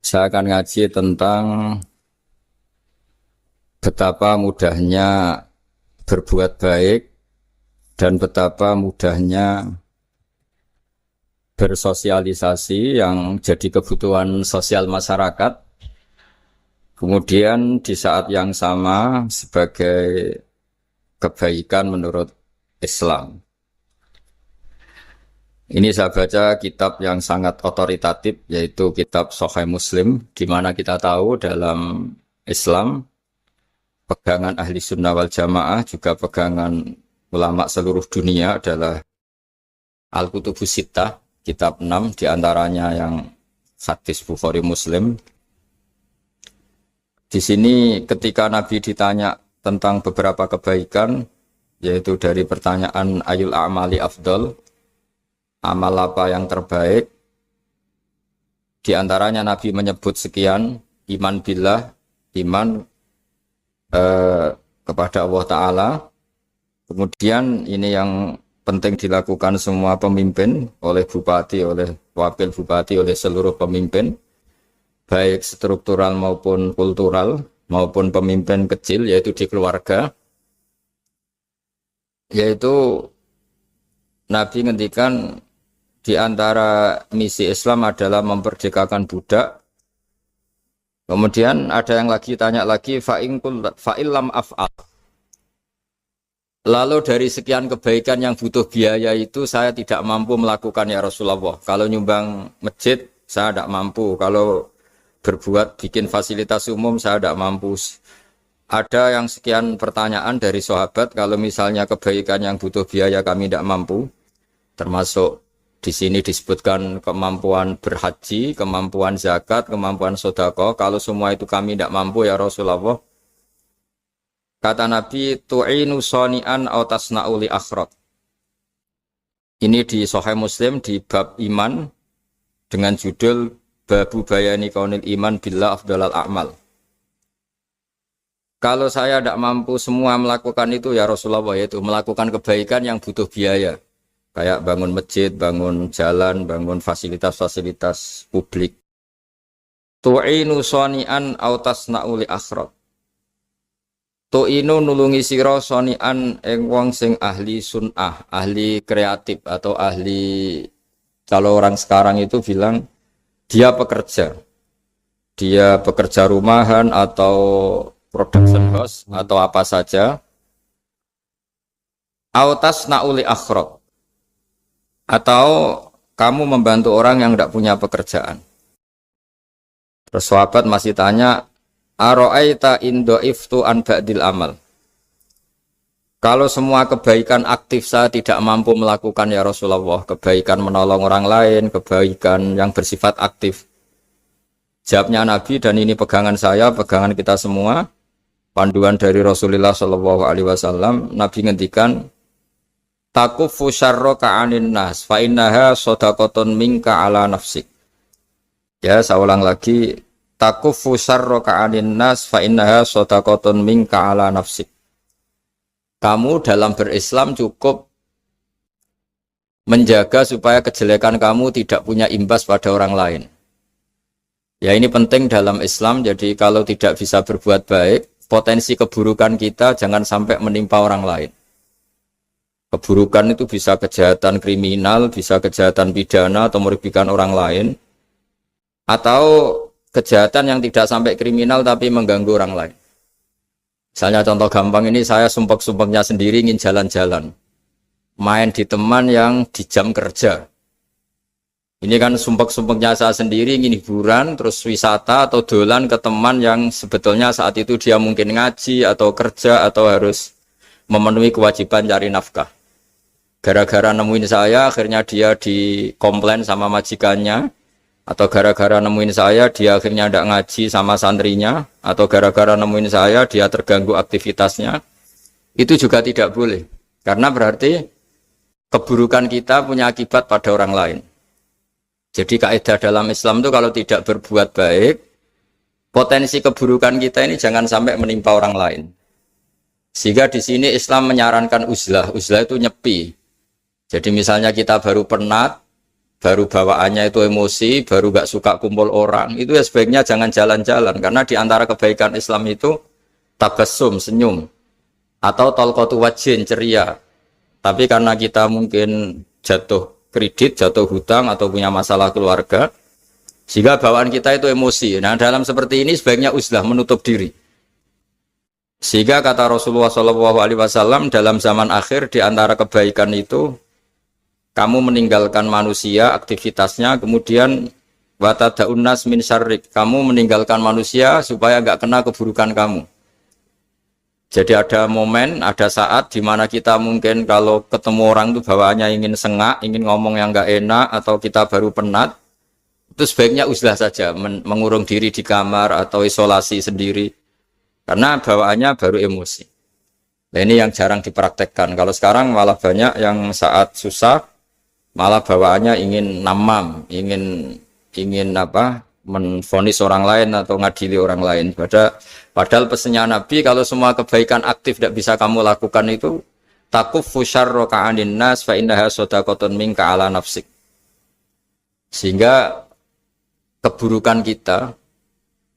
Saya akan ngaji tentang betapa mudahnya berbuat baik dan betapa mudahnya bersosialisasi yang jadi kebutuhan sosial masyarakat. Kemudian di saat yang sama sebagai kebaikan menurut Islam. Ini saya baca kitab yang sangat otoritatif, yaitu kitab Sahih Muslim, di mana kita tahu dalam Islam pegangan ahli sunnah wal jamaah juga pegangan ulama seluruh dunia adalah Al-Kutubus Sittah, kitab 6 diantaranya yang hadis Bukhari Muslim. Di sini ketika Nabi ditanya tentang beberapa kebaikan, yaitu dari pertanyaan ayul a'mali afdol, amal apa yang terbaik, diantaranya Nabi menyebut sekian: iman billah, iman kepada Allah Ta'ala. Kemudian ini yang penting dilakukan semua pemimpin, oleh bupati, oleh wakil bupati, oleh seluruh pemimpin, baik struktural maupun kultural, maupun pemimpin kecil, yaitu di keluarga. Yaitu Nabi ngendikan di antara misi Islam adalah memperdekakan budak. Kemudian ada yang lagi tanya lagi, fa'illam af'al. Lalu dari sekian kebaikan yang butuh biaya itu saya tidak mampu melakukan ya Rasulullah. Kalau nyumbang masjid saya tidak mampu. Kalau berbuat bikin fasilitas umum saya tidak mampu. Ada yang sekian pertanyaan dari sahabat, kalau misalnya kebaikan yang butuh biaya kami tidak mampu, termasuk di sini disebutkan kemampuan berhaji, kemampuan zakat, kemampuan sedekah. Kalau semua itu kami tidak mampu ya Rasulullah. Kata Nabi, tu'inu shani'an aw tasna'u li akhraq. Ini di Sahih Muslim di bab iman dengan judul Babu bayani kaunil iman billah afdalal a'mal. Kalau saya tidak mampu semua melakukan itu ya Rasulullah, yaitu melakukan kebaikan yang butuh biaya. Kayak bangun masjid, bangun jalan, bangun fasilitas-fasilitas publik. Tu'inu shani'an aw tasna'u li akhraq. Tu'inu nulungi sira shani'an ing wong sing ahli sun'ah, ahli kreatif atau ahli, kalau orang sekarang itu bilang dia pekerja. Dia pekerja rumahan atau production house atau apa saja. Aw tasna'u li akhraq. Atau kamu membantu orang yang tidak punya pekerjaan. Terus sahabat masih tanya, aro'aita indo'iftu an ba'dil amal. Kalau semua kebaikan aktif saya tidak mampu melakukan ya Rasulullah, kebaikan menolong orang lain, kebaikan yang bersifat aktif. Jawabnya Nabi, dan ini pegangan saya, pegangan kita semua, panduan dari Rasulullah SAW, Nabi ngendikan, takufu syarroka anin nas fa innaha shadaqatun minka ala nafsik. Ya, saya ulang lagi, takufu syarroka anin nas fa innaha shadaqatun minka ala nafsik. Kamu dalam berislam cukup menjaga supaya kejelekan kamu tidak punya imbas pada orang lain. Ya, ini penting dalam Islam. Jadi kalau tidak bisa berbuat baik, potensi keburukan kita jangan sampai menimpa orang lain. Keburukan itu bisa kejahatan kriminal, bisa kejahatan pidana atau merugikan orang lain, atau kejahatan yang tidak sampai kriminal tapi mengganggu orang lain. Misalnya contoh gampang ini, saya sumpek-sumpeknya sendiri ingin jalan-jalan, main di teman yang di jam kerja. Ini kan sumpek-sumpeknya saya sendiri ingin hiburan, terus wisata atau dolan ke teman yang sebetulnya saat itu dia mungkin ngaji atau kerja atau harus memenuhi kewajiban cari nafkah. Gara-gara nemuin saya, akhirnya dia dikomplain sama majikannya, atau gara-gara nemuin saya, dia akhirnya tidak ngaji sama santrinya, atau gara-gara nemuin saya, dia terganggu aktivitasnya. Itu juga tidak boleh, karena berarti keburukan kita punya akibat pada orang lain. Jadi kaidah dalam Islam itu kalau tidak berbuat baik, potensi keburukan kita ini jangan sampai menimpa orang lain. Sehingga di sini Islam menyarankan uzlah. Uzlah itu nyepi. Jadi misalnya kita baru penat, baru bawaannya itu emosi, baru gak suka kumpul orang, itu ya sebaiknya jangan jalan-jalan, karena di antara kebaikan Islam itu tabassum, senyum, atau talqatu wajhin, ceria. Tapi karena kita mungkin jatuh kredit, jatuh hutang, atau punya masalah keluarga, sehingga bawaan kita itu emosi. Nah, dalam seperti ini sebaiknya uzlah, menutup diri. Sehingga kata Rasulullah SAW dalam zaman akhir, di antara kebaikan itu kamu meninggalkan manusia, aktivitasnya, kemudian watadaun nas min syarrik, kamu meninggalkan manusia supaya nggak kena keburukan kamu. Jadi ada momen, ada saat di mana kita mungkin kalau ketemu orang itu bawaannya ingin sengak, ingin ngomong yang nggak enak, atau kita baru penat, itu sebaiknya uzlah saja, mengurung diri di kamar atau isolasi sendiri. Karena bawaannya baru emosi. Nah, ini yang jarang dipraktekkan. Kalau sekarang malah banyak yang saat susah, malah bawaannya ingin namam, ingin apa, menvonis orang lain atau ngadili orang lain. Padahal pesannya Nabi, kalau semua kebaikan aktif tidak bisa kamu lakukan itu, takuffu syarra ka'anin nas fa innaha shadaqatun minka ala nafsik. Sehingga keburukan kita,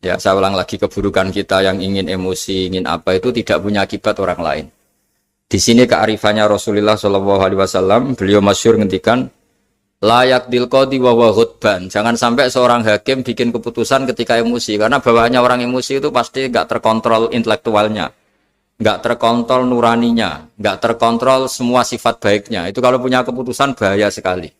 ya saya ulang lagi, keburukan kita yang ingin emosi, ingin apa, itu tidak punya akibat orang lain. Di sini kearifannya Rasulullah SAW, beliau masyhur ngendikan, layak dilqadi wa ghadban. Jangan sampai seorang hakim bikin keputusan ketika emosi, karena bawaannya orang emosi itu pasti nggak terkontrol intelektualnya, nggak terkontrol nuraninya, nggak terkontrol semua sifat baiknya. Itu kalau punya keputusan bahaya sekali.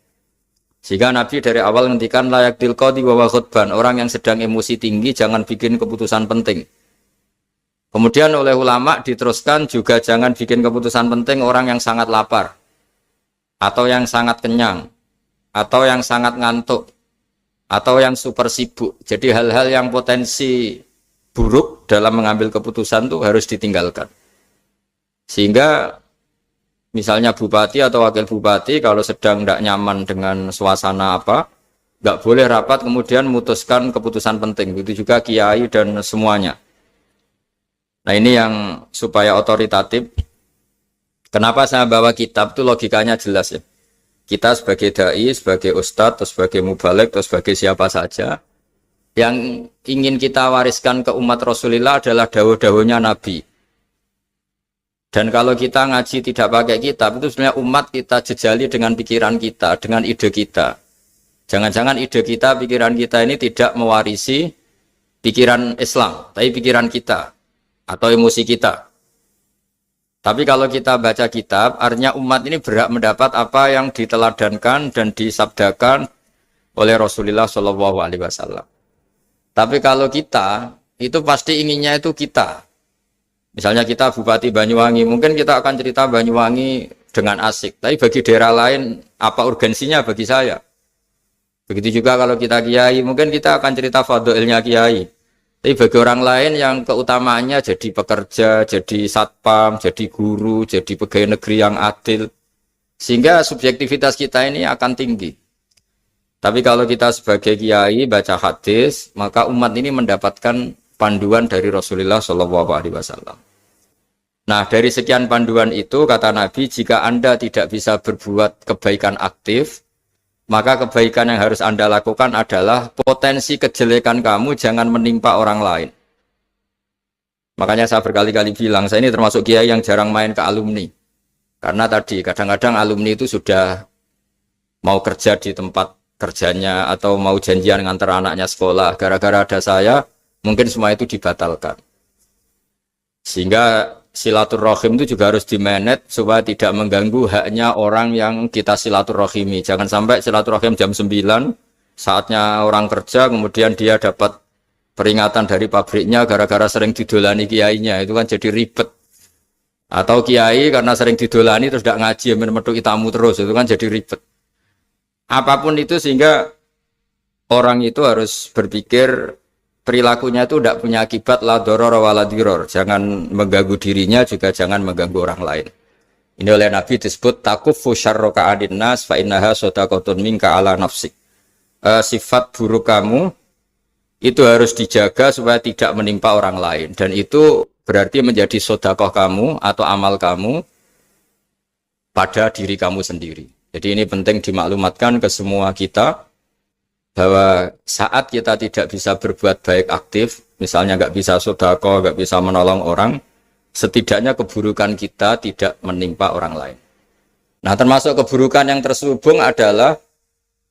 Sehingga Nabi dari awal ngendikan layak dilqadi wa ghadban, orang yang sedang emosi tinggi jangan bikin keputusan penting. Kemudian oleh ulama diteruskan juga jangan bikin keputusan penting orang yang sangat lapar, atau yang sangat kenyang, atau yang sangat ngantuk, atau yang super sibuk. Jadi hal-hal yang potensi buruk dalam mengambil keputusan itu harus ditinggalkan. Sehingga misalnya bupati atau wakil bupati kalau sedang tidak nyaman dengan suasana apa, nggak boleh rapat kemudian memutuskan keputusan penting. Begitu juga kiai dan semuanya. Nah, ini yang supaya otoritatif. Kenapa saya bawa kitab itu logikanya jelas ya. Kita sebagai dai, sebagai ustadz, atau sebagai mubalek, atau sebagai siapa saja, yang ingin kita wariskan ke umat Rasulullah adalah dawuh-dawuhnya Nabi. Dan kalau kita ngaji tidak pakai kitab, itu sebenarnya umat kita jejali dengan pikiran kita, dengan ide kita. Jangan-jangan ide kita, pikiran kita ini tidak mewarisi pikiran Islam, tapi pikiran kita, atau emosi kita. Tapi kalau kita baca kitab, artinya umat ini berhak mendapat apa yang diteladankan dan disabdakan oleh Rasulullah SAW. Tapi kalau kita, itu pasti inginnya itu kita. Misalnya kita Bupati Banyuwangi, mungkin kita akan cerita Banyuwangi dengan asik. Tapi bagi daerah lain, apa urgensinya bagi saya? Begitu juga kalau kita kiai, mungkin kita akan cerita fadhilnya kiai. Tapi bagi orang lain yang keutamaannya jadi pekerja, jadi satpam, jadi guru, jadi pegawai negeri yang adil. Sehingga subjektivitas kita ini akan tinggi. Tapi kalau kita sebagai kiai baca hadis, maka umat ini mendapatkan panduan dari Rasulullah SAW. Nah, dari sekian panduan itu, kata Nabi, jika Anda tidak bisa berbuat kebaikan aktif, maka kebaikan yang harus Anda lakukan adalah potensi kejelekan kamu jangan menimpa orang lain. Makanya saya berkali-kali bilang, saya ini termasuk kiai yang jarang main ke alumni. Karena tadi, kadang-kadang alumni itu sudah mau kerja di tempat kerjanya, atau mau janjian ngantar anaknya sekolah. Gara-gara ada saya, mungkin semua itu dibatalkan. Sehingga silaturahim itu juga harus dimanage supaya tidak mengganggu haknya orang yang kita silaturahimi. Jangan sampai silaturahim jam 9, saatnya orang kerja, kemudian dia dapat peringatan dari pabriknya gara-gara sering didolani kiainya. Itu kan jadi ribet. Atau kiai karena sering didolani terus tidak ngaji, menutupi tamu terus, itu kan jadi ribet. Apapun itu, sehingga orang itu harus berpikir perilakunya itu tidak punya akibat la doror wa la diror. Jangan mengganggu dirinya, juga jangan mengganggu orang lain. Ini oleh Nabi disebut takuffu syarra ka'adin nas fa innaha shadaqatun minka ala nafsik. Sifat buruk kamu itu harus dijaga supaya tidak menimpa orang lain, dan itu berarti menjadi sedekah kamu atau amal kamu pada diri kamu sendiri. Jadi ini penting dimaklumatkan ke semua kita bahwa saat kita tidak bisa berbuat baik aktif, misalnya nggak bisa sedekah, nggak bisa menolong orang, setidaknya keburukan kita tidak menimpa orang lain. Nah, termasuk keburukan yang terselubung adalah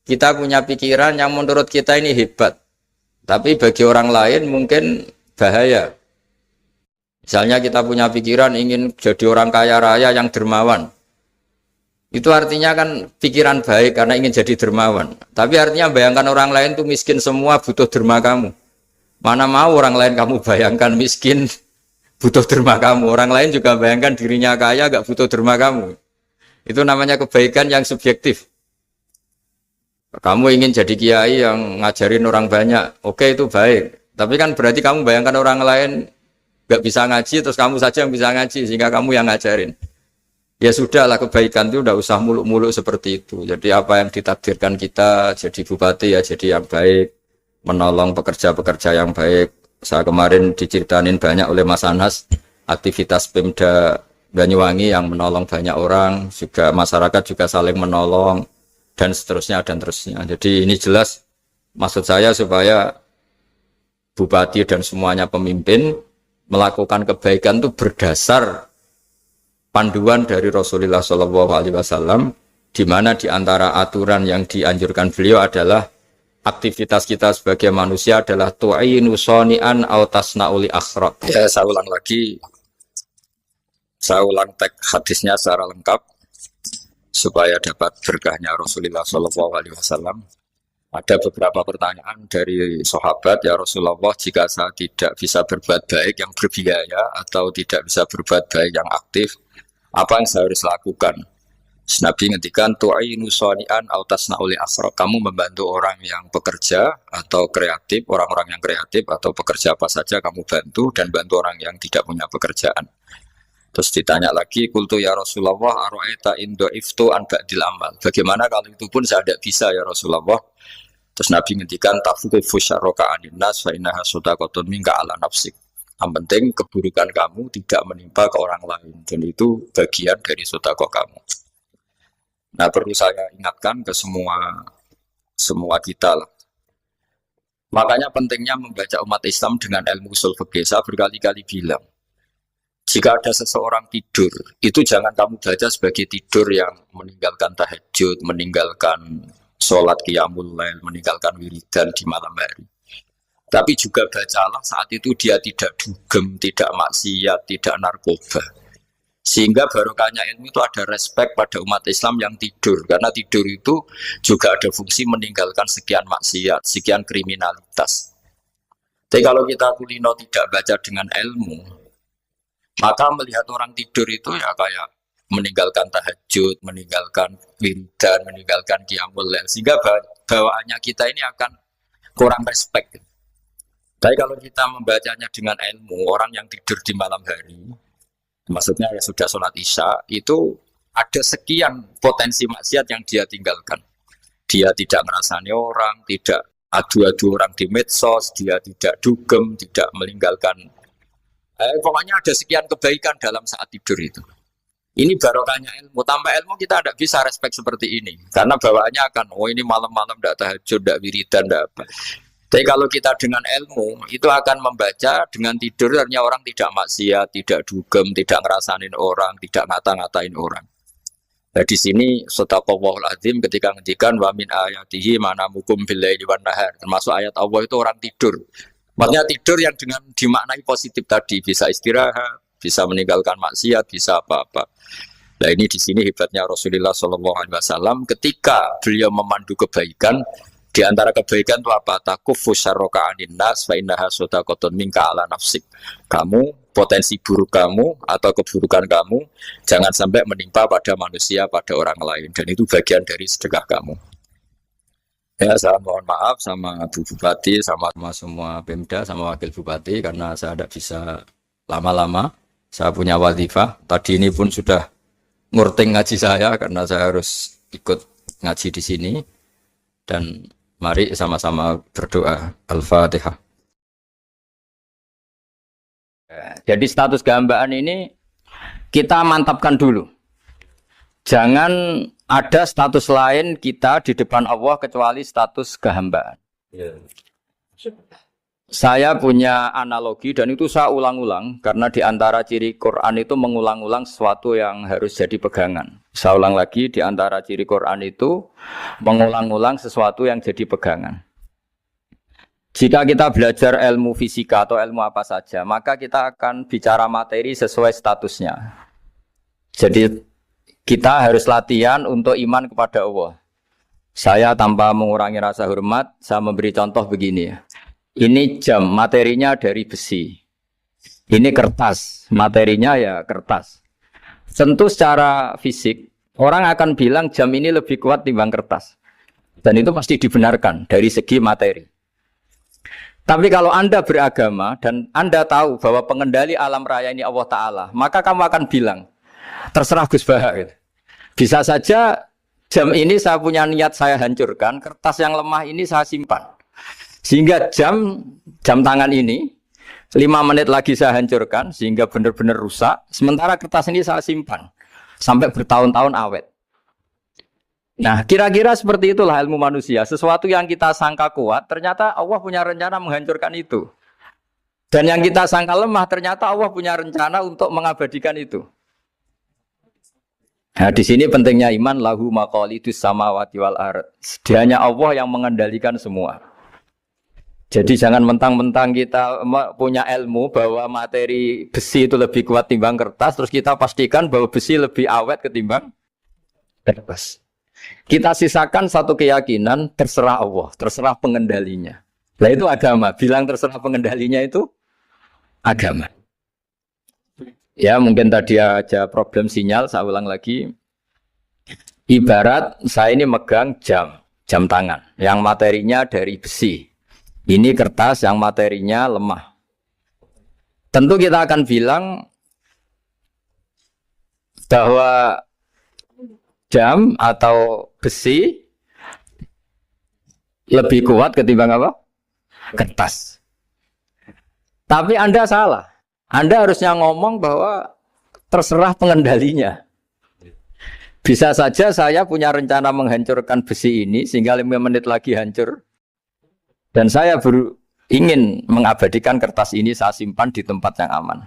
kita punya pikiran yang menurut kita ini hebat, tapi bagi orang lain mungkin bahaya. Misalnya kita punya pikiran ingin jadi orang kaya raya yang dermawan. Itu artinya kan pikiran baik karena ingin jadi dermawan. Tapi artinya bayangkan orang lain tuh miskin semua butuh derma kamu. Mana mau orang lain kamu bayangkan miskin butuh derma kamu. Orang lain juga bayangkan dirinya kaya gak butuh derma kamu. Itu namanya kebaikan yang subjektif. Kamu ingin jadi kiai yang ngajarin orang banyak. Oke, itu baik. Tapi kan berarti kamu bayangkan orang lain gak bisa ngaji terus kamu saja yang bisa ngaji sehingga kamu yang ngajarin. Ya sudahlah, kebaikan itu udah usah muluk-muluk seperti itu. Jadi apa yang ditakdirkan kita jadi bupati ya jadi yang baik, menolong pekerja-pekerja yang baik. Saya kemarin diceritain banyak oleh Mas Anas aktivitas Pemda Banyuwangi yang menolong banyak orang, juga masyarakat juga saling menolong dan seterusnya dan terusnya. Jadi ini jelas maksud saya supaya bupati dan semuanya pemimpin melakukan kebaikan itu berdasar panduan dari Rasulullah SAW, di mana di antara aturan yang dianjurkan beliau adalah aktivitas kita sebagai manusia adalah tu'inu soni'an au tasna'uli akhraq. Ya, saya ulang lagi, saya ulang teks hadisnya secara lengkap supaya dapat berkahnya Rasulullah SAW. Ada beberapa pertanyaan dari sahabat, ya Rasulullah, jika saya tidak bisa berbuat baik yang berbiaya atau tidak bisa berbuat baik yang aktif, apa yang saya harus lakukan? Nabi ngendikan tu'inu shani'an aw tasna'uli asra. Kamu membantu orang yang bekerja atau kreatif, orang-orang yang kreatif atau pekerja apa saja kamu bantu dan bantu orang yang tidak punya pekerjaan. Terus ditanya lagi, qultu ya Rasulullah ara'aita in dha'iftu an ba'dil amal. Bagaimana kalau itu pun saya tidak bisa ya Rasulullah? Terus Nabi ngendikan tafuqifu syarraka anin nas fa innaha shadaqatun minka ala nafsik. Yang penting keburukan kamu tidak menimpa ke orang lain dan itu bagian dari sedekah kamu. Nah, perlu saya ingatkan ke semua kita lah. Makanya pentingnya membaca umat Islam dengan ilmu usul fikih. Saya berkali-kali bilang, jika ada seseorang tidur, itu jangan kamu baca sebagai tidur yang meninggalkan tahajud, meninggalkan sholat qiyamul lail, meninggalkan wiridan di malam hari. Tapi juga bacalah saat itu dia tidak dugem, tidak maksiat, tidak narkoba. Sehingga barokahnya ilmu itu ada respek pada umat Islam yang tidur. Karena tidur itu juga ada fungsi meninggalkan sekian maksiat, sekian kriminalitas. Tapi kalau kita kulino tidak baca dengan ilmu, maka melihat orang tidur itu ya kayak meninggalkan tahajud, meninggalkan wiridan, meninggalkan qiyamul lail. Sehingga bawaannya kita ini akan kurang respek. Tapi kalau kita membacanya dengan ilmu, orang yang tidur di malam hari, maksudnya ya sudah sholat isya, itu ada sekian potensi maksiat yang dia tinggalkan. Dia tidak merasani orang, tidak adu-adu orang di medsos, dia tidak dugem, tidak meninggalkan. Pokoknya ada sekian kebaikan dalam saat tidur itu. Ini barokahnya ilmu. Tanpa ilmu kita tidak bisa respek seperti ini. Karena bawaannya akan, oh ini malam-malam tidak tahajud, tidak wiridan, tidak apa. Tapi kalau kita dengan ilmu, itu akan membaca dengan tidur, artinya orang tidak maksiat, tidak dugem, tidak ngerasain orang, tidak ngata-ngatain orang. Nah di sini Sadaqallahul Azim ketika ngendikan wa min ayatihi manamukum billaili wan nahar. Termasuk ayat Allah itu orang tidur. Maksudnya tidur yang dengan dimaknai positif tadi, bisa istirahat, bisa meninggalkan maksiat, bisa apa-apa. Nah ini di sini hebatnya Rasulullah SAW ketika beliau memandu kebaikan. Di antara kebaikan itu apa? Takufu syarroka anin nas fa innaha shadaqatun minka ala nafsik. Kamu, potensi buruk kamu atau keburukan kamu jangan sampai menimpa pada manusia, pada orang lain. Dan itu bagian dari sedekah kamu. Ya, saya mohon maaf sama Bu Bupati, sama semua Pemda, sama Wakil Bupati karena saya tidak bisa lama-lama. Saya punya wadifah. Tadi ini pun sudah ngurting ngaji saya karena saya harus ikut ngaji di sini. Dan mari sama-sama berdoa. Al-Fatihah. Jadi status gambaan ini kita mantapkan dulu. Jangan ada status lain kita di depan Allah kecuali status kehambaan. Saya punya analogi dan itu saya ulang-ulang karena di antara ciri Quran itu mengulang-ulang sesuatu yang harus jadi pegangan. Saya ulang lagi, di antara ciri Quran itu mengulang-ulang sesuatu yang jadi pegangan. Jika kita belajar ilmu fisika atau ilmu apa saja, maka kita akan bicara materi sesuai statusnya. Jadi kita harus latihan untuk iman kepada Allah. Saya tanpa mengurangi rasa hormat, saya memberi contoh begini ya. Ini jam, materinya dari besi. Ini kertas, materinya ya kertas. Tentu secara fisik, orang akan bilang jam ini lebih kuat timbang kertas. Dan itu pasti dibenarkan dari segi materi. Tapi kalau Anda beragama dan Anda tahu bahwa pengendali alam raya ini Allah Ta'ala, maka kamu akan bilang, terserah Gus Baha. Gitu. Bisa saja jam ini saya punya niat saya hancurkan, kertas yang lemah ini saya simpan. Sehingga jam tangan ini 5 menit lagi saya hancurkan sehingga benar-benar rusak. Sementara kertas ini saya simpan sampai bertahun-tahun awet. Nah, kira-kira seperti itulah ilmu manusia. Sesuatu yang kita sangka kuat, ternyata Allah punya rencana menghancurkan itu. Dan yang kita sangka lemah, ternyata Allah punya rencana untuk mengabadikan itu. Nah, di sini pentingnya iman, lahu maqalidus samawati wal ardh. Hanya Allah yang mengendalikan semua. Jadi jangan mentang-mentang kita punya ilmu bahwa materi besi itu lebih kuat timbang kertas, terus kita pastikan bahwa besi lebih awet ketimbang kertas. Kita sisakan satu keyakinan, terserah Allah, terserah pengendalinya. Nah itu agama, bilang terserah pengendalinya itu agama. Ya mungkin tadi aja problem sinyal, saya ulang lagi. Ibarat saya ini megang jam tangan, yang materinya dari besi. Ini kertas yang materinya lemah. Tentu kita akan bilang bahwa jam atau besi lebih kuat ketimbang apa? Kertas. Tapi Anda salah. Anda harusnya ngomong bahwa terserah pengendalinya. Bisa saja saya punya rencana menghancurkan besi ini sehingga 5 menit lagi hancur. Dan saya ingin mengabadikan kertas ini saya simpan di tempat yang aman.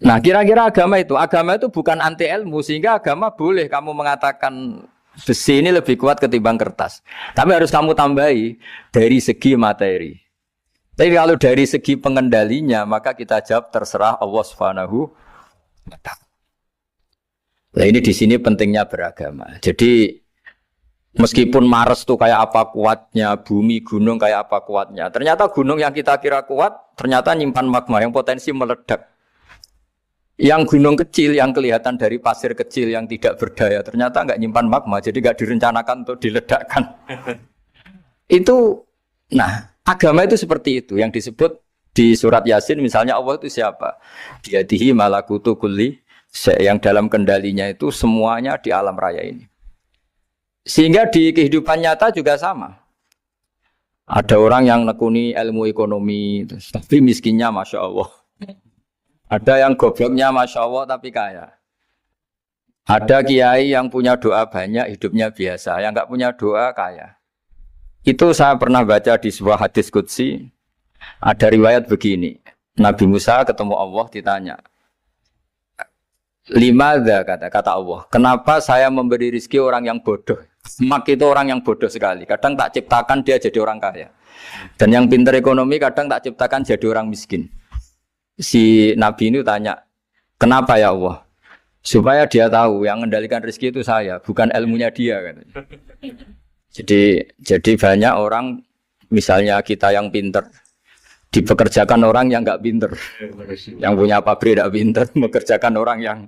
Nah kira-kira agama itu bukan anti ilmu. Sehingga agama boleh kamu mengatakan besi ini lebih kuat ketimbang kertas. Tapi harus kamu tambahi dari segi materi. Tapi kalau dari segi pengendalinya maka kita jawab terserah Allah Subhanahu wa ta'ala. Nah ini di sini pentingnya beragama. Jadi meskipun Mars tuh kayak apa kuatnya, bumi, gunung kayak apa kuatnya. Ternyata gunung yang kita kira kuat, ternyata nyimpan magma yang potensi meledak. Yang gunung kecil, yang kelihatan dari pasir kecil yang tidak berdaya, ternyata nggak nyimpan magma, jadi nggak direncanakan untuk diledakkan. Itu, nah agama itu seperti itu, yang disebut di surat Yasin misalnya Allah itu siapa? Biyadihi malakutu kulli, yang dalam kendalinya itu semuanya di alam raya ini. Sehingga di kehidupan nyata juga sama. Ada orang yang nekuni ilmu ekonomi, tapi miskinnya Masya Allah. Ada yang gobloknya Masya Allah tapi kaya. Ada kiai yang punya doa banyak, hidupnya biasa. Yang nggak punya doa kaya. Itu saya pernah baca di sebuah hadis qudsi. Ada riwayat begini. Nabi Musa ketemu Allah ditanya. Limadha kata Allah. Kenapa saya memberi rezeki orang yang bodoh? Mak itu orang yang bodoh sekali. Kadang tak ciptakan dia jadi orang kaya. Dan yang pintar ekonomi kadang tak ciptakan jadi orang miskin. Si Nabi ini tanya, kenapa ya Allah? Supaya dia tahu yang mengendalikan rezeki itu saya, bukan ilmunya dia. Jadi banyak orang, misalnya kita yang pintar, dipekerjakan orang yang nggak pintar. Yang punya pabrik tidak pintar, mengerjakan orang yang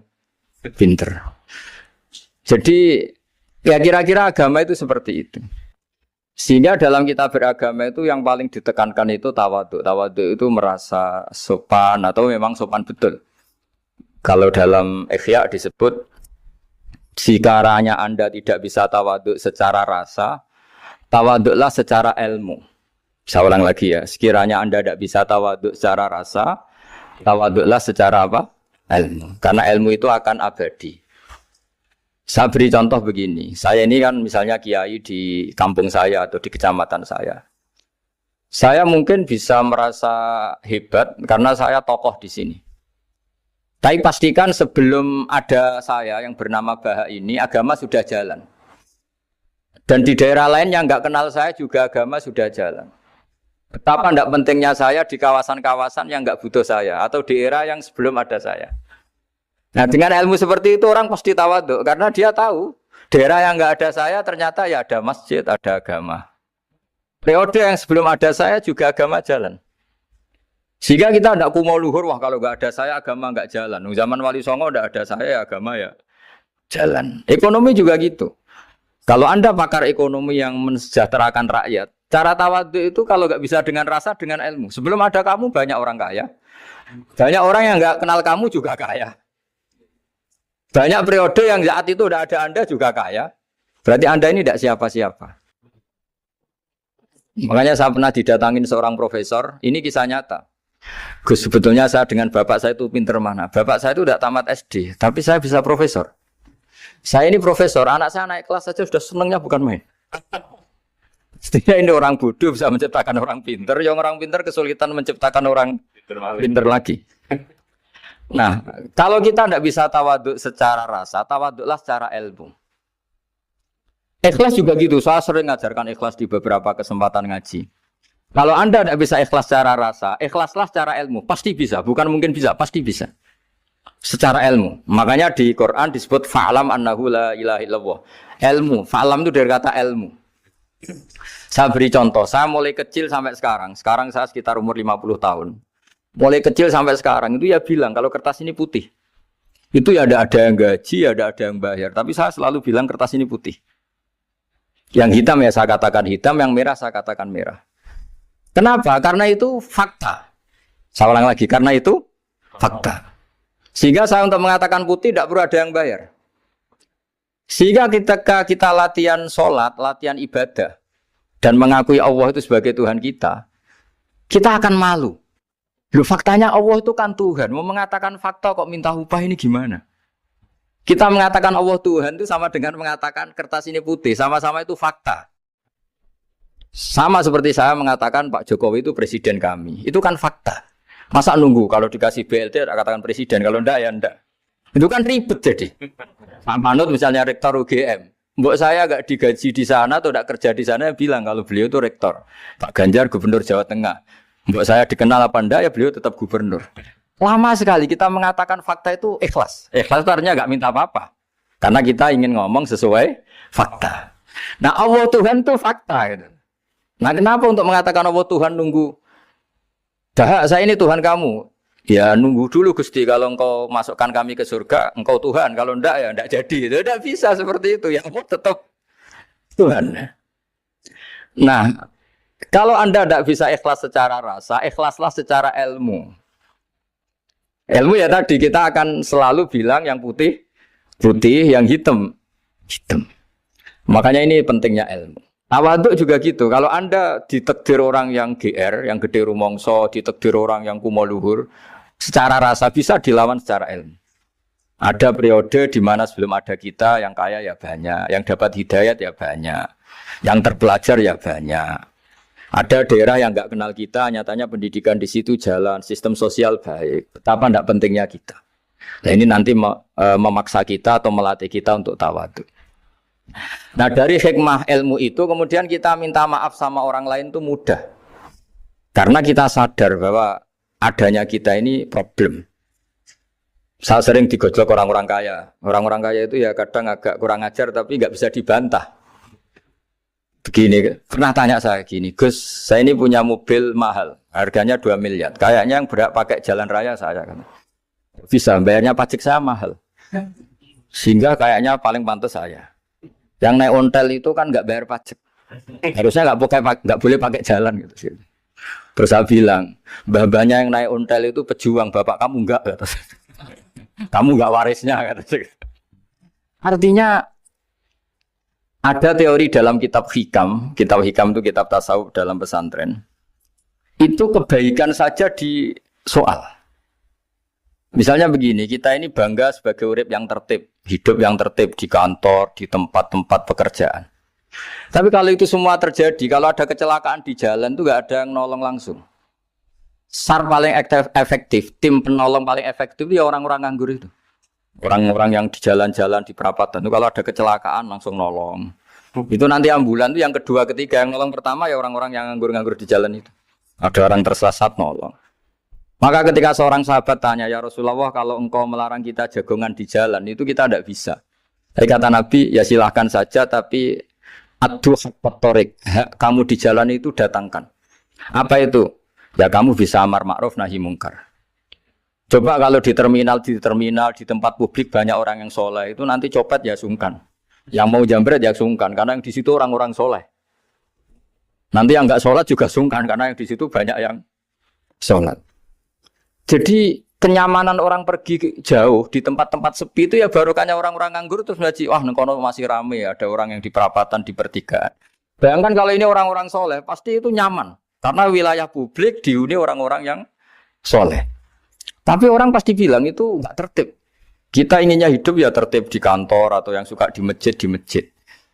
pintar. Jadi ya kira-kira agama itu seperti itu. Sehingga dalam kita beragama itu yang paling ditekankan itu tawadhu. Tawadhu itu merasa sopan atau memang sopan betul. Kalau dalam Ihya disebut sekiranya Anda tidak bisa tawadhu secara rasa, tawadhulah secara ilmu. Saya ulang lagi ya, sekiranya Anda tidak bisa tawadhu secara rasa, tawadhulah secara apa? Ilmu. Karena ilmu itu akan abadi. Saya beri contoh begini. Saya ini kan misalnya kiai di kampung saya atau di kecamatan saya. Saya mungkin bisa merasa hebat karena saya tokoh di sini. Tapi pastikan sebelum ada saya yang bernama Baha ini, agama sudah jalan. Dan di daerah lain yang nggak kenal saya juga agama sudah jalan. Betapa tidak pentingnya saya di kawasan-kawasan yang nggak butuh saya atau di era yang sebelum ada saya. Nah dengan ilmu seperti itu orang pasti tawaduk karena dia tahu daerah yang nggak ada saya ternyata ya ada masjid, ada agama. Periode yang sebelum ada saya juga agama jalan. Sehingga kita tidak kumo luhur, wah kalau nggak ada saya agama nggak jalan. Zaman Wali Songo nggak ada saya agama ya jalan. Ekonomi juga gitu. Kalau Anda pakar ekonomi yang mensejahterakan rakyat, cara tawaduk itu kalau nggak bisa dengan rasa, dengan ilmu. Sebelum ada kamu banyak orang kaya, banyak orang yang nggak kenal kamu juga kaya. Banyak periode yang saat itu udah ada Anda juga kaya. Berarti Anda ini tidak siapa-siapa. Makanya saya pernah didatangin seorang profesor, ini kisah nyata. Gus, sebetulnya saya dengan bapak saya itu pinter mana? Bapak saya itu tidak tamat SD, tapi saya bisa profesor. Saya ini profesor, anak saya naik kelas saja sudah senangnya bukan main. Setidaknya ini orang bodoh bisa menciptakan orang pinter, yang orang pinter kesulitan menciptakan orang pinter lagi. Nah, kalau kita tidak bisa tawaduk secara rasa, tawaduklah secara ilmu. Ikhlas juga gitu, saya sering ngajarkan ikhlas di beberapa kesempatan ngaji. Kalau Anda tidak bisa ikhlas secara rasa, ikhlaslah secara ilmu. Pasti bisa, bukan mungkin bisa, pasti bisa. Secara ilmu. Makanya di Quran disebut fa'lam annahu la ilaha illallah. Ilmu, fa'lam itu dari kata ilmu. Saya beri contoh, saya mulai kecil sampai sekarang. Sekarang saya sekitar umur 50 tahun. Mulai kecil sampai sekarang itu ya bilang kalau kertas ini putih. Itu ya ada yang gaji, ada yang bayar. Tapi saya selalu bilang kertas ini putih. Yang hitam ya saya katakan hitam, yang merah saya katakan merah. Kenapa? Karena itu fakta. Saya ulang lagi, karena itu fakta. Sehingga saya untuk mengatakan putih tidak perlu ada yang bayar. Sehingga ketika kita latihan sholat, latihan ibadah, dan mengakui Allah itu sebagai Tuhan kita akan malu. Loh, faktanya Allah itu kan Tuhan. Mau mengatakan fakta kok minta upah ini gimana? Kita mengatakan Allah Tuhan itu sama dengan mengatakan kertas ini putih. Sama-sama itu fakta. Sama seperti saya mengatakan Pak Jokowi itu presiden kami. Itu kan fakta. Masa nunggu kalau dikasih BLT katakan presiden, kalau enggak ya enggak. Itu kan ribet jadi. Pak Manut misalnya rektor UGM. Mbok saya enggak digaji di sana atau enggak kerja di sana bilang kalau beliau itu rektor. Pak Ganjar gubernur Jawa Tengah. Mbok saya dikenal apa enggak ya beliau tetap gubernur. Lama sekali kita mengatakan fakta itu ikhlas. Ikhlas itu artinya enggak minta apa-apa. Karena kita ingin ngomong sesuai fakta. Nah Allah Tuhan itu fakta gitu. Nah kenapa untuk mengatakan Allah Tuhan nunggu? Dah saya ini Tuhan kamu. Ya nunggu dulu Gusti, kalau engkau masukkan kami ke surga, engkau Tuhan. Kalau enggak ya enggak jadi. Tidak bisa seperti itu. Ya Allah tetap Tuhan. Nah kalau Anda tidak bisa ikhlas secara rasa, ikhlaslah secara ilmu. Ilmu ya tadi kita akan selalu bilang yang putih, putih, yang hitam, hitam. Makanya ini pentingnya ilmu. Tawaduk juga gitu. Kalau Anda ditakdir orang yang GR, yang gede rumongso, ditakdir orang yang kumo luhur, secara rasa bisa dilawan secara ilmu. Ada periode di mana sebelum ada kita yang kaya ya banyak, yang dapat hidayat ya banyak, yang terpelajar ya banyak. Ada daerah yang nggak kenal kita, nyatanya pendidikan di situ jalan, sistem sosial baik. Betapa tidak pentingnya kita. Nah ini nanti memaksa kita atau melatih kita untuk tawaduk. Nah dari hikmah ilmu itu kemudian kita minta maaf sama orang lain itu mudah. Karena kita sadar bahwa adanya kita ini problem. Saya sering digojlok orang-orang kaya. Orang-orang kaya itu ya kadang agak kurang ajar tapi nggak bisa dibantah. Begini, pernah tanya saya gini, Gus, saya ini punya mobil mahal, harganya 2 miliar. Kayaknya yang berhak pakai jalan raya saya kan. Bisa, bayarnya pajak saya mahal. Sehingga kayaknya paling pantas saya. Yang naik ontel itu kan nggak bayar pajak. Harusnya nggak boleh pakai jalan gitu. Terus saya bilang, mbah-mbahnya yang naik ontel itu pejuang, bapak kamu enggak. Kamu enggak warisnya. Artinya ada teori dalam kitab hikam itu kitab tasawuf dalam pesantren. Itu kebaikan saja di soal. Misalnya begini, kita ini bangga sebagai urip yang tertib, hidup yang tertib di kantor, di tempat-tempat pekerjaan. Tapi kalau itu semua terjadi, kalau ada kecelakaan di jalan itu nggak ada yang nolong langsung. SAR paling efektif, tim penolong paling efektif itu ya orang-orang nganggur itu. Orang-orang yang di jalan-jalan di perapatan itu kalau ada kecelakaan langsung nolong. Itu nanti ambulan itu yang kedua, ketiga, yang nolong pertama ya orang-orang yang nganggur-nganggur di jalan itu. Ada orang tersesat nolong. Maka ketika seorang sahabat tanya, ya Rasulullah, kalau engkau melarang kita jagongan di jalan, itu kita tidak bisa. Tapi kata Nabi, ya silahkan saja, tapi adu hakpatorik, kamu di jalan itu datangkan. Apa itu? Ya kamu bisa amar ma'ruf nahi mungkar. Coba kalau di terminal, di tempat publik banyak orang yang soleh, itu nanti copet ya sungkan. Yang mau jambret ya sungkan, karena yang di situ orang-orang soleh. Nanti yang enggak sholat juga sungkan, karena yang di situ banyak yang sholat. Jadi kenyamanan orang pergi jauh di tempat-tempat sepi itu ya barokahnya orang-orang nganggur terus ngaji, wah nengkono masih rame, ada orang yang di perapatan, di pertigaan. Bayangkan kalau ini orang-orang soleh, pasti itu nyaman. Karena wilayah publik dihuni orang-orang yang soleh. Tapi orang pasti bilang itu nggak tertib. Kita inginnya hidup ya tertib di kantor atau yang suka di masjid, di masjid.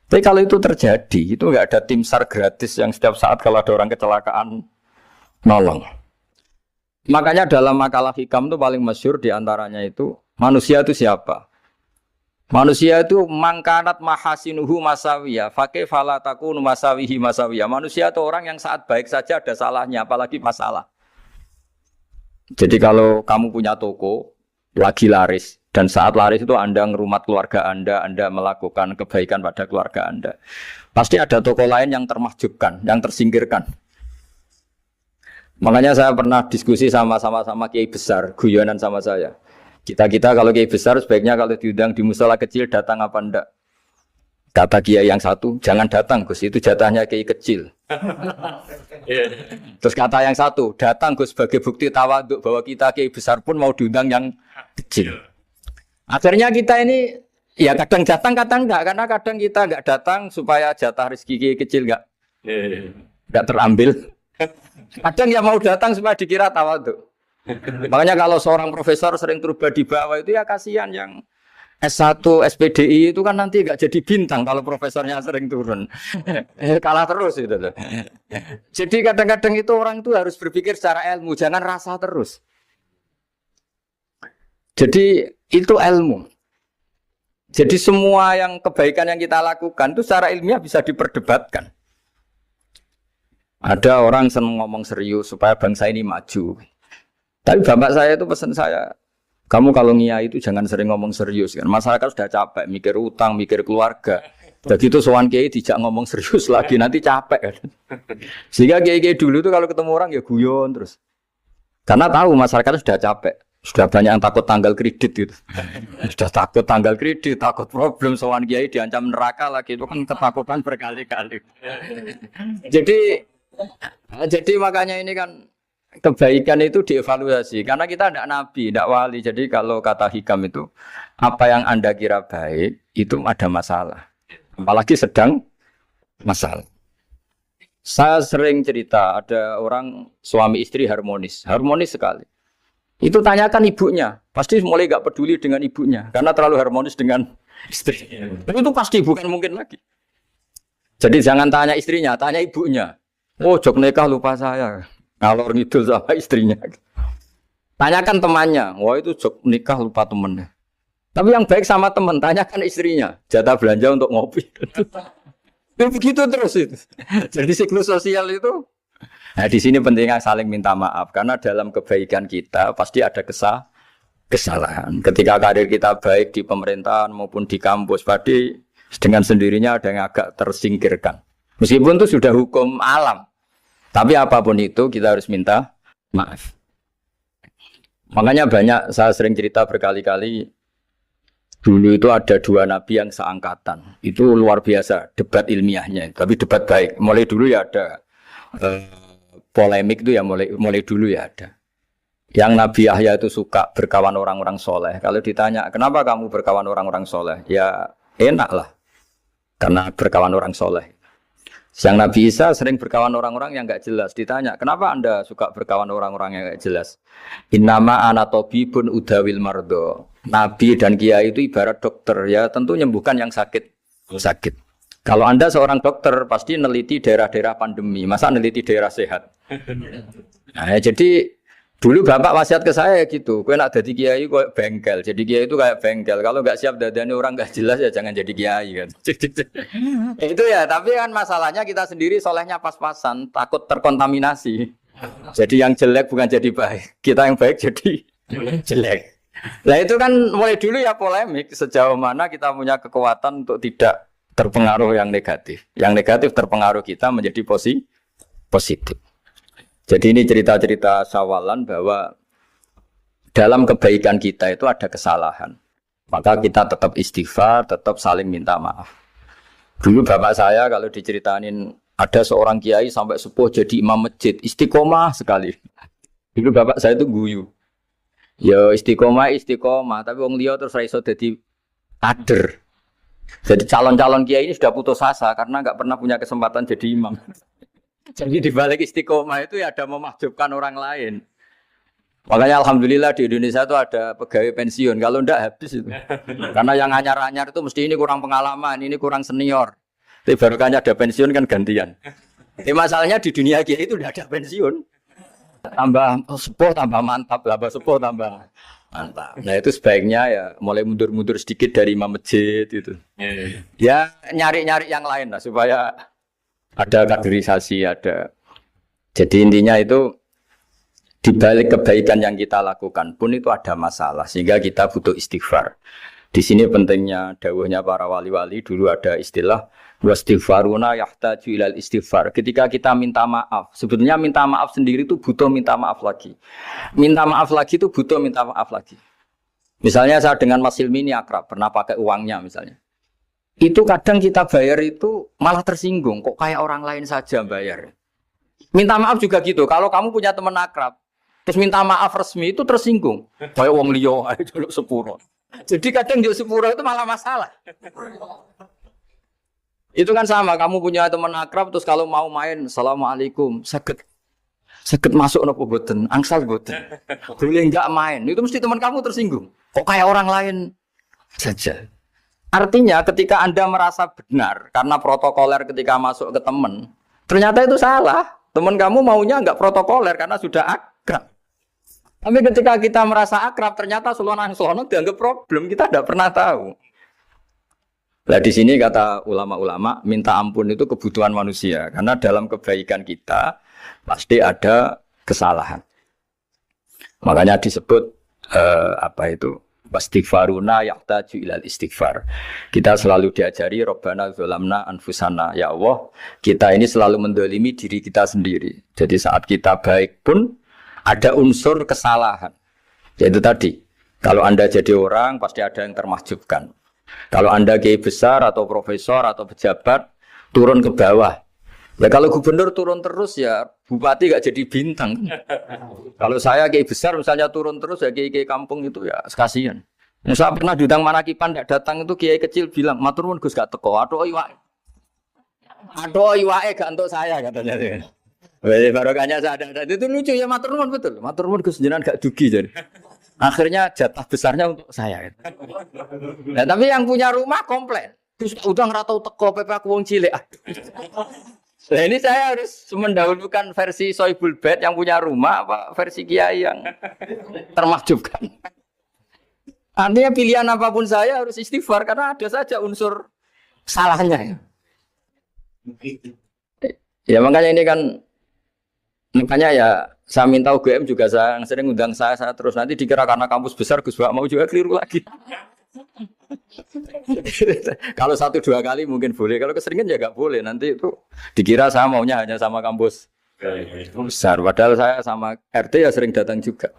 Tapi kalau itu terjadi, itu nggak ada tim SAR gratis yang setiap saat kalau ada orang kecelakaan nolong. Makanya dalam makalah hikam itu paling masyhur diantaranya itu manusia itu siapa? Manusia itu mangkanat mahasinuhu masawiyah, fakih falatakun masawihi masawiyah. Manusia itu orang yang saat baik saja ada salahnya, apalagi masalah. Jadi kalau kamu punya toko lagi laris dan saat laris itu Anda ngerumat keluarga Anda melakukan kebaikan pada keluarga Anda, pasti ada toko lain yang termahjubkan, yang tersingkirkan. Makanya saya pernah diskusi sama kiai besar, guyonan sama saya. Kita kalau kiai besar sebaiknya kalau diundang di musala kecil datang apa enggak? Kata kiai yang satu, jangan datang Gus, itu jatahnya kiai kecil. Terus kata yang satu, datang Gus sebagai bukti tawaduk bahwa kita kiai besar pun mau diundang yang kecil. Akhirnya kita ini ya kadang datang kadang enggak, karena kadang kita enggak datang supaya jatah rezeki kiai kecil enggak terambil. Kadang ya mau datang supaya dikira tawaduk. Makanya kalau seorang profesor sering turba di bawah itu ya kasihan yang S1, SPDI itu kan nanti enggak jadi bintang kalau profesornya sering turun. Kalah terus itu. Jadi kadang-kadang itu orang itu harus berpikir secara ilmu, jangan rasa terus. Jadi itu ilmu. Jadi semua yang kebaikan yang kita lakukan itu secara ilmiah bisa diperdebatkan. Ada orang senang ngomong serius supaya bangsa ini maju. Tapi bapak saya itu pesan saya, kamu kalau ngiyai itu jangan sering ngomong serius kan. Masyarakat sudah capek mikir utang, mikir keluarga. Jadi itu sowan kiai dijak ngomong serius lagi nanti capek kan. Sehingga kiai-kiai dulu itu kalau ketemu orang ya guyon terus. Karena tahu masyarakat sudah capek. Sudah banyak yang takut tanggal kredit gitu. Sudah takut tanggal kredit, takut problem sowan kiai diancam neraka lagi itu kan ketakutan berkali-kali. Jadi makanya ini kan kebaikan itu dievaluasi karena kita tidak nabi, tidak wali. Jadi kalau kata hikam itu apa yang Anda kira baik itu ada masalah. Apalagi sedang masalah. Saya sering cerita ada orang suami istri harmonis sekali. Itu tanyakan ibunya, pasti mulai gak peduli dengan ibunya karena terlalu harmonis dengan istri. Tapi itu pasti bukan mungkin lagi. Jadi jangan tanya istrinya, tanya ibunya. Oh, jok nikah lupa saya. Ngalor ngidul sama istrinya. Tanyakan temannya. Wah, itu jok nikah lupa temennya. Tapi yang baik sama teman, tanyakan istrinya. Jatah belanja untuk ngopi. Begitu terus itu. Jadi siklus sosial itu. Nah, di sini pentingnya saling minta maaf karena dalam kebaikan kita pasti ada kesalahan. Ketika karir kita baik di pemerintahan maupun di kampus, pasti dengan sendirinya ada yang agak tersingkirkan. Meskipun itu sudah hukum alam. Tapi apapun itu kita harus minta maaf. Makanya banyak, saya sering cerita berkali-kali, dulu itu ada dua nabi yang seangkatan. Itu luar biasa debat ilmiahnya. Tapi debat baik. Mulai dulu ya ada polemik itu ya mulai dulu ya ada. Yang Nabi Yahya itu suka berkawan orang-orang soleh. Kalau ditanya, kenapa kamu berkawan orang-orang soleh? Ya enak lah. Karena berkawan orang soleh. Yang Nabi Isa sering berkawan orang-orang yang nggak jelas. Ditanya, kenapa Anda suka berkawan orang-orang yang nggak jelas? Innama ana tabibun udawil mardo. Nabi dan kiai itu ibarat dokter, ya tentu menyembuhkan yang sakit. Sakit. Kalau Anda seorang dokter pasti neliti daerah-daerah pandemi, masa neliti daerah sehat? Nah, jadi dulu bapak wasiat ke saya gitu, kowe nak jadi kiai kok bengkel. Jadi kiai itu kayak bengkel. Kalau nggak siap dadani orang nggak jelas ya jangan jadi kiai kan. Itu ya, tapi kan masalahnya kita sendiri solehnya pas-pasan, takut terkontaminasi. Jadi yang jelek bukan jadi baik, kita yang baik jadi jelek. Nah itu kan mulai dulu ya polemik sejauh mana kita punya kekuatan untuk tidak terpengaruh yang negatif. Yang negatif terpengaruh kita menjadi positif. Jadi ini cerita-cerita sawalan bahwa dalam kebaikan kita itu ada kesalahan. Maka kita tetap istighfar, tetap saling minta maaf. Dulu bapak saya kalau diceritain ada seorang kiai sampai sepuh jadi imam masjid, istiqomah sekali. Dulu bapak saya itu guyu. Ya istiqomah, tapi wong liya terus ra iso dadi kader. Jadi calon-calon kiai ini sudah putus asa karena nggak pernah punya kesempatan jadi imam. Jadi di balik istiqomah itu ya ada memahjubkan orang lain. Makanya alhamdulillah di Indonesia itu ada pegawai pensiun. Kalau enggak habis itu. Karena yang anyar-anyar itu mesti ini kurang pengalaman, ini kurang senior. Tapi barokahnya ada pensiun kan gantian. Tapi masalahnya di dunia kiai itu udah ada pensiun. Tambah sepuh tambah mantap, tambah sepuh tambah mantap. Nah itu sebaiknya ya mulai mundur-mundur sedikit dari imam masjid itu. Ya nyari-nyari yang lain lah supaya ada kaderisasi, ada. Jadi intinya itu di balik kebaikan yang kita lakukan pun itu ada masalah sehingga kita butuh istighfar. Di sini pentingnya dawuhnya para wali-wali, dulu ada istilah wastighfaruna yahtaju ilal istighfar. Ketika kita minta maaf, sebetulnya minta maaf sendiri itu butuh minta maaf lagi. Minta maaf lagi itu butuh minta maaf lagi. Misalnya saya dengan Mas Hilmi ini akrab, pernah pakai uangnya misalnya. Itu kadang kita bayar itu malah tersinggung, kok kayak orang lain saja bayar. Minta maaf juga gitu, kalau kamu punya teman akrab, terus minta maaf resmi itu tersinggung. Kayak wong liya ae jaluk sepuro. Jadi kadang jaluk sepuro itu malah masalah. Itu kan sama, kamu punya teman akrab terus kalau mau main, assalamualaikum, sakit masuk nopo boten, angsal boten. Boleh enggak main, itu mesti teman kamu tersinggung. Kok kayak orang lain saja. Artinya ketika Anda merasa benar karena protokoler ketika masuk ke teman, ternyata itu salah. Teman kamu maunya enggak protokoler karena sudah akrab. Tapi ketika kita merasa akrab, ternyata selonang-selonang dianggap problem, kita tidak pernah tahu. Nah di sini kata ulama-ulama, minta ampun itu kebutuhan manusia. Karena dalam kebaikan kita, pasti ada kesalahan. Makanya disebut, wastighfaruna yahtaju ilal istighfar. Kita selalu diajari, Rabbana dzolamna anfusana. Ya Allah, kita ini selalu mendolimi diri kita sendiri. Jadi saat kita baik pun, ada unsur kesalahan. Yaitu tadi, kalau Anda jadi orang pasti ada yang termahjubkan. Kalau Anda kiai besar atau profesor atau pejabat turun ke bawah. Ya kalau gubernur turun terus ya bupati gak jadi bintang. Kalau saya kiai besar misalnya turun terus ya kiai kampung itu ya sekasian. Yang saya pernah diundang Manakipan tidak datang itu kiai kecil bilang, matur nuwun Gus gak teko. Aduh iwake gak untuk saya katanya. Barokahnya saya ada. Itu lucu ya, matur nuwun betul. Matur nuwun Gus jenengan gak dugi jadi. Akhirnya jatah besarnya untuk saya. Nah, tapi yang punya rumah komplain. Gus udah ora tau teko PP aku wong cilik. Nah, ini saya harus mendahulukan versi Soibul Bait yang punya rumah apa versi kiai yang termahjubkan. Artinya pilihan apapun saya harus istighfar karena ada saja unsur salahnya. Ya makanya ini kan makanya ya saya minta UGM juga saya sering undang saya terus nanti dikira karena kampus besar Gus Bak mau juga keliru lagi. Kalau 1-2 kali mungkin boleh, kalau keseringan ya nggak boleh. Nanti itu dikira saya maunya hanya sama kampus besar, padahal saya sama RT ya sering datang juga.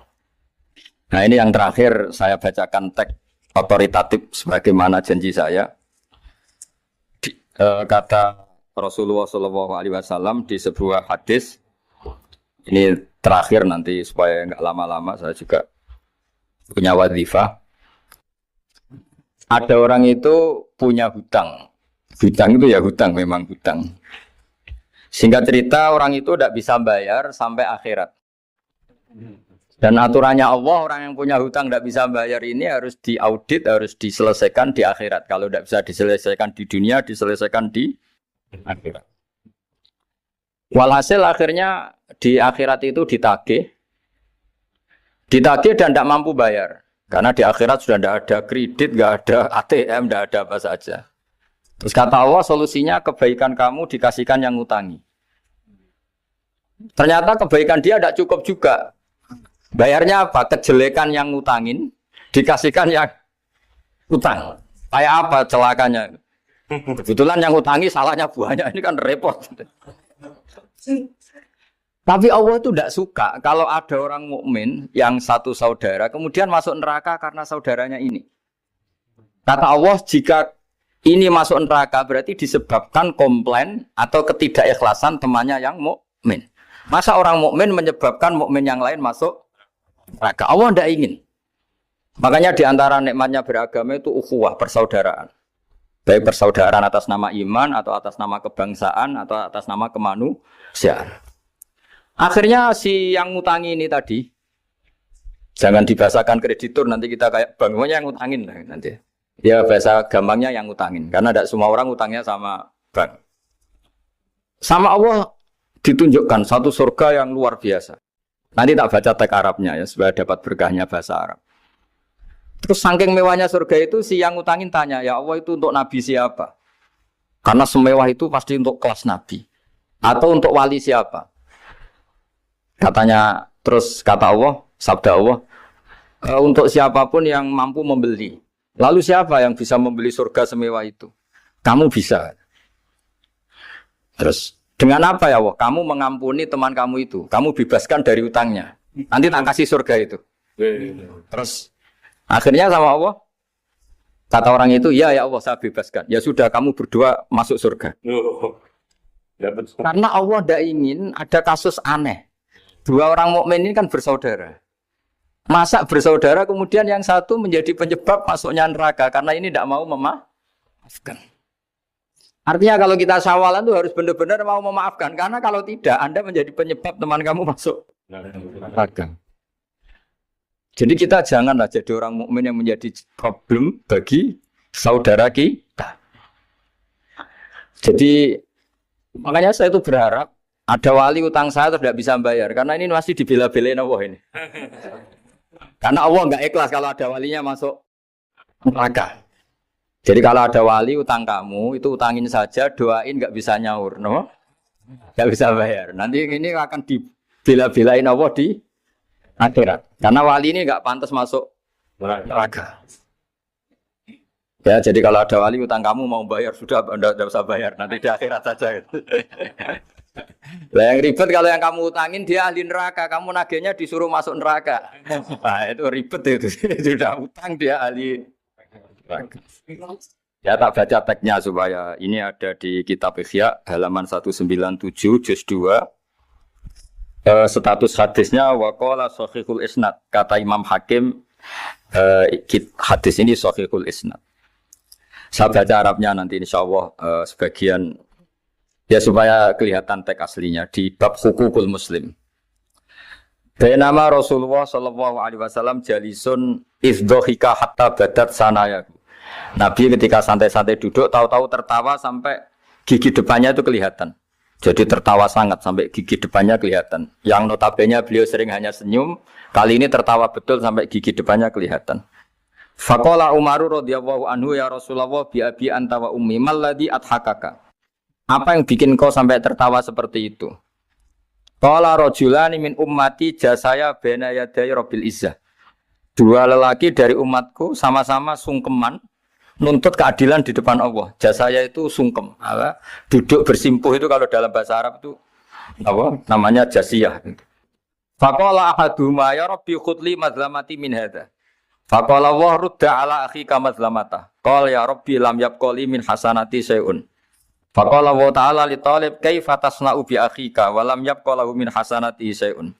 Nah ini yang terakhir saya bacakan teks otoritatif sebagaimana janji saya. Kata Rasulullah SAW di sebuah hadis. Ini terakhir nanti supaya nggak lama-lama saya juga punya wadhifah. Ada orang itu punya hutang. Hutang itu ya hutang, memang hutang. Singkat cerita orang itu tidak bisa bayar sampai akhirat. Dan aturannya Allah, orang yang punya hutang tidak bisa bayar ini harus diaudit, harus diselesaikan di akhirat. Kalau tidak bisa diselesaikan di dunia, diselesaikan di akhirat. Walhasil akhirnya di akhirat itu ditagih dan tidak mampu bayar. Karena di akhirat sudah tidak ada kredit, tidak ada ATM, tidak ada apa saja. Terus kata Allah, solusinya kebaikan kamu dikasihkan yang ngutangi. Ternyata kebaikan dia tidak cukup juga. Bayarnya apa? Kejelekan yang ngutangin dikasihkan yang utang. Kayak apa celakanya? Kebetulan yang ngutangi salahnya banyak, ini kan repot. Tapi Allah itu tidak suka kalau ada orang mukmin yang satu saudara kemudian masuk neraka karena saudaranya ini. Kata Allah, jika ini masuk neraka berarti disebabkan komplain atau ketidakikhlasan temannya yang mukmin. Masa orang mukmin menyebabkan mukmin yang lain masuk neraka? Allah tidak ingin. Makanya diantara nikmatnya beragama itu ukhuwah, persaudaraan. Baik persaudaraan atas nama iman atau atas nama kebangsaan atau atas nama kemanusiaan. Akhirnya si yang ngutangi ini tadi, jangan dibahasakan kreditur, nanti kita kayak bank, yang ngutangin nanti. Ya bahasa gampangnya yang ngutangin, karena tidak semua orang ngutangnya sama bank. Sama Allah ditunjukkan satu surga yang luar biasa. Nanti tak baca teks Arabnya ya, supaya dapat berkahnya bahasa Arab. Terus saking mewahnya surga itu, si yang ngutangin tanya, ya Allah itu untuk nabi siapa? Karena semewah itu pasti untuk kelas nabi. Atau untuk wali siapa? Katanya, terus kata Allah, sabda Allah, untuk siapapun yang mampu membeli. Lalu siapa yang bisa membeli surga semewah itu? Kamu bisa. Terus, dengan apa ya Allah? Kamu mengampuni teman kamu itu. Kamu bebaskan dari utangnya. Nanti tak kasih surga itu. Terus, akhirnya sama Allah, kata orang itu, ya Allah saya bebaskan. Ya sudah, kamu berdua masuk surga. Karena Allah tidak ingin ada kasus aneh. Dua orang mukmin ini kan bersaudara. Masa bersaudara kemudian yang satu menjadi penyebab masuknya neraka karena ini tidak mau memaafkan. Artinya kalau kita syawalan itu harus benar-benar mau memaafkan, karena kalau tidak Anda menjadi penyebab teman kamu masuk neraka. Jadi kita janganlah jadi orang mukmin yang menjadi problem bagi saudara kita. Jadi makanya saya itu berharap ada wali utang saya terus tidak bisa bayar, karena ini masih dibela-belain Allah ini. Karena Allah nggak ikhlas kalau ada walinya masuk neraka. Jadi kalau ada wali utang kamu, itu utangin saja, doain nggak bisa nyaur, no? Nggak bisa bayar. Nanti ini akan dibela-belain Allah di akhirat. Karena wali ini nggak pantas masuk neraka. Ya, jadi kalau ada wali utang kamu mau bayar, sudah tidak usah bayar, nanti di akhirat saja. Lah yang ribet kalau yang kamu utangin dia ahli neraka, kamu nagihnya disuruh masuk neraka. Nah, itu ribet itu. Sudah utang dia ahli neraka. Ya tak baca teksnya supaya ini ada di kitab Ihya halaman 197 juz 2. Status hadisnya waqala shahihul isnad. Kata Imam Hakim hadis ini shahihul isnad. Saya baca Arabnya nanti insyaallah sebagian ya supaya kelihatan teks aslinya di bab hukukul muslim. Bainama Rasulullah sallallahu alaihi wasallam jalisun izdhika hatta badat sanayahu. Nabi ketika santai-santai duduk tahu-tahu tertawa sampai gigi depannya itu kelihatan. Jadi tertawa sangat sampai gigi depannya kelihatan. Yang notabene beliau sering hanya senyum, kali ini tertawa betul sampai gigi depannya kelihatan. Faqala Umaru radhiyallahu anhu ya Rasulullah bi abi anta wa ummi mal ladzi adhakaka. Apa yang bikin kau sampai tertawa seperti itu? Qala rajulani min ummati jasaya baina yaday rabbil izzah. Dua lelaki dari umatku sama-sama sungkeman nuntut keadilan di depan Allah. Jasaya itu sungkem, apa? Duduk bersimpuh itu kalau dalam bahasa Arab itu apa? Namanya jasiyah. Faqala ahaduhuma ya rabbi khudli madlamati min hadza. Faqala wa rudda ala akhika madlamata. Qala ya rabbi lam yabqali min hasanati syai'un. Faqala wa ta'ala li talib kaifa tasna'u bi akhika wa lam yabqa lahu min hasanati syai'un.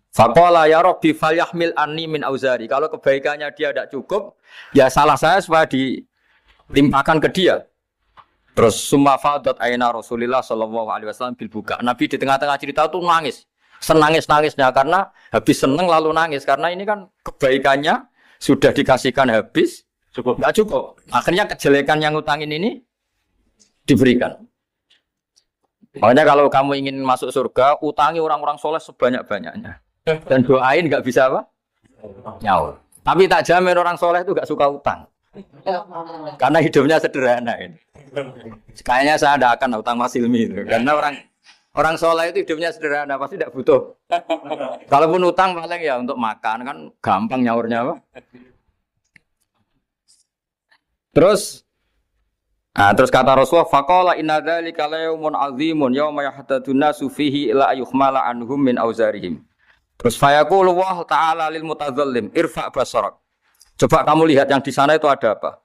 Faqala ya rabbi falyahmil anni min auzari. Kalau kebaikannya dia tidak cukup, ya salah saya supaya dilimpahkan ke dia. Terus summa fadat aina Rasulillah sallallahu alaihi wasallam bil buka. Nabi di tengah-tengah cerita tuh nangis. Senangis-nangisnya karena habis seneng lalu nangis karena ini kan kebaikannya sudah dikasihkan habis cukup enggak cukup. Akhirnya kejelekan yang utangin ini diberikan. Makanya kalau kamu ingin masuk surga, utangi orang-orang soleh sebanyak-banyaknya. Dan doain nggak bisa apa? Nyaur. Tapi tak jamin orang soleh itu nggak suka utang. Karena hidupnya sederhana ini. Kayaknya saya tidak akan utang Mas Ilmi itu. Karena orang soleh itu hidupnya sederhana, pasti tidak butuh. Kalaupun utang paling ya untuk makan kan gampang nyaurnya apa? Terus kata Rasulullah, faqala inna dzalika la yaumun azimun yauma yahtadun nasu fihi ila yuhmala anhum min auzarihim. Terus fayaqulu Allah ta'ala lil mutadzallim irfa basarak. Coba kamu lihat yang di sana itu ada apa?